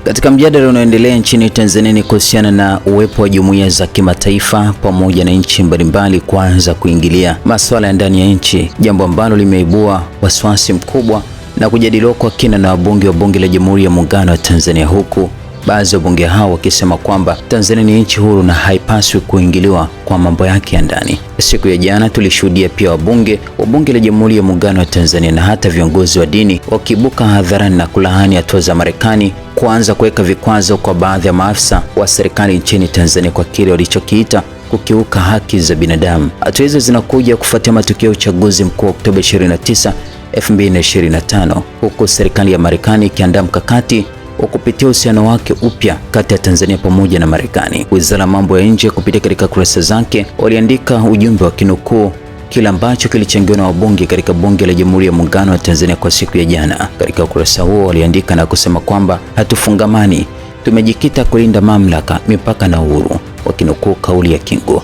Katika mjadala unaoendelea nchini Tanzania ni kuhusiana na uwepo wa jumuiya za kimataifa pamoja na nchi mbalimbali kuanza kuingilia masuala ya ndani ya nchi, jambo ambalo limeibua wasiwasi mkubwa na kujadiliwa kwa kina na wabunge wa Bunge la Jamhuri ya Muungano wa Tanzania, huku baadhi ya wabunge hao wakisema kwamba Tanzania ni nchi huru na haipaswi kuingiliwa kwa mambo yake ya ndani. Siku ya jana tulishuhudia pia wabunge wa Bunge la Jamhuri ya Muungano wa Tanzania na hata viongozi wa dini wakiibuka hadharani na kulaani hatua za Marekani kuanza kuweka vikwazo kwa baadhi ya maafisa wa serikali nchini Tanzania kwa kile walichokiita kukiuka haki za binadamu. Hatua hizo zinakuja kufuatia matukio ya uchaguzi mkuu wa Oktoba 29, 2025, huku serikali ya Marekani ikiandaa mkakati wa kupitia uhusiano wake upya kati ya Tanzania pamoja na Marekani. Wizara ya Mambo ya Nje kupitia katika kurasa zake waliandika ujumbe wa kinukuu kile ambacho kilichangiwa na wabunge katika Bunge la Jamhuri ya Muungano wa Tanzania kwa siku ya jana. Katika ukurasa huo waliandika na kusema kwamba hatufungamani, tumejikita kulinda mamlaka, mipaka na uhuru, wakinukuu kauli ya Kingu.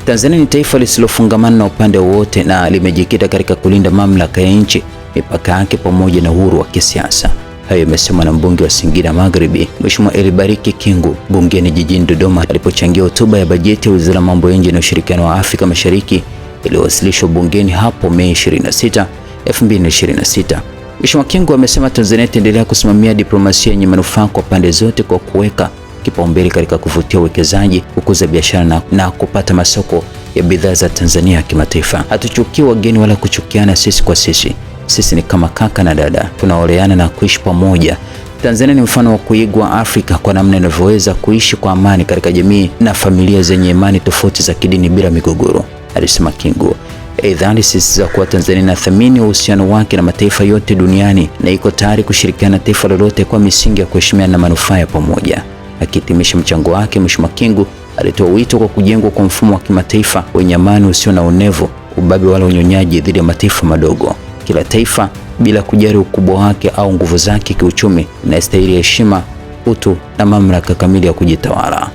Tanzania ni taifa lisilofungamana na upande wowote na limejikita katika kulinda mamlaka ya nchi, mipaka yake pamoja na uhuru wa kisiasa. Hayo yamesemwa na mbunge wa Singida Magharibi, Mheshimiwa Elibariki Kingu, bungeni jijini Dodoma alipochangia hotuba ya bajeti ya Wizara ya Mambo ya Nje na Ushirikiano wa Afrika Mashariki iliyowasilishwa bungeni hapo Mei 26, 2026. Mheshimiwa Kingu amesema Tanzania itaendelea kusimamia diplomasia yenye manufaa kwa pande zote kwa kuweka kipaumbele katika kuvutia uwekezaji, kukuza biashara na kupata masoko ya bidhaa za Tanzania kimataifa. Hatuchukii wageni wala kuchukiana sisi kwa sisi. Sisi ni kama kaka na dada, tunaoleana na kuishi pamoja. Tanzania ni mfano wa kuigwa Afrika kwa namna inavyoweza kuishi kwa amani katika jamii na familia zenye imani tofauti za kidini bila migogoro, alisema Kingu. Aidha, alisisitiza kuwa Tanzania inathamini uhusiano wake na mataifa yote duniani na iko tayari kushirikiana na taifa lolote kwa misingi ya kuheshimiana na manufaa ya pamoja. Akihitimisha mchango wake, Mheshimiwa Kingu alitoa wito kwa kujengwa kwa mfumo wa kimataifa wenye amani usio na uonevu, ubabe wala unyonyaji dhidi ya mataifa madogo. Kila taifa bila kujali ukubwa wake au nguvu zake kiuchumi linastahili heshima, utu na mamlaka kamili ya kujitawala.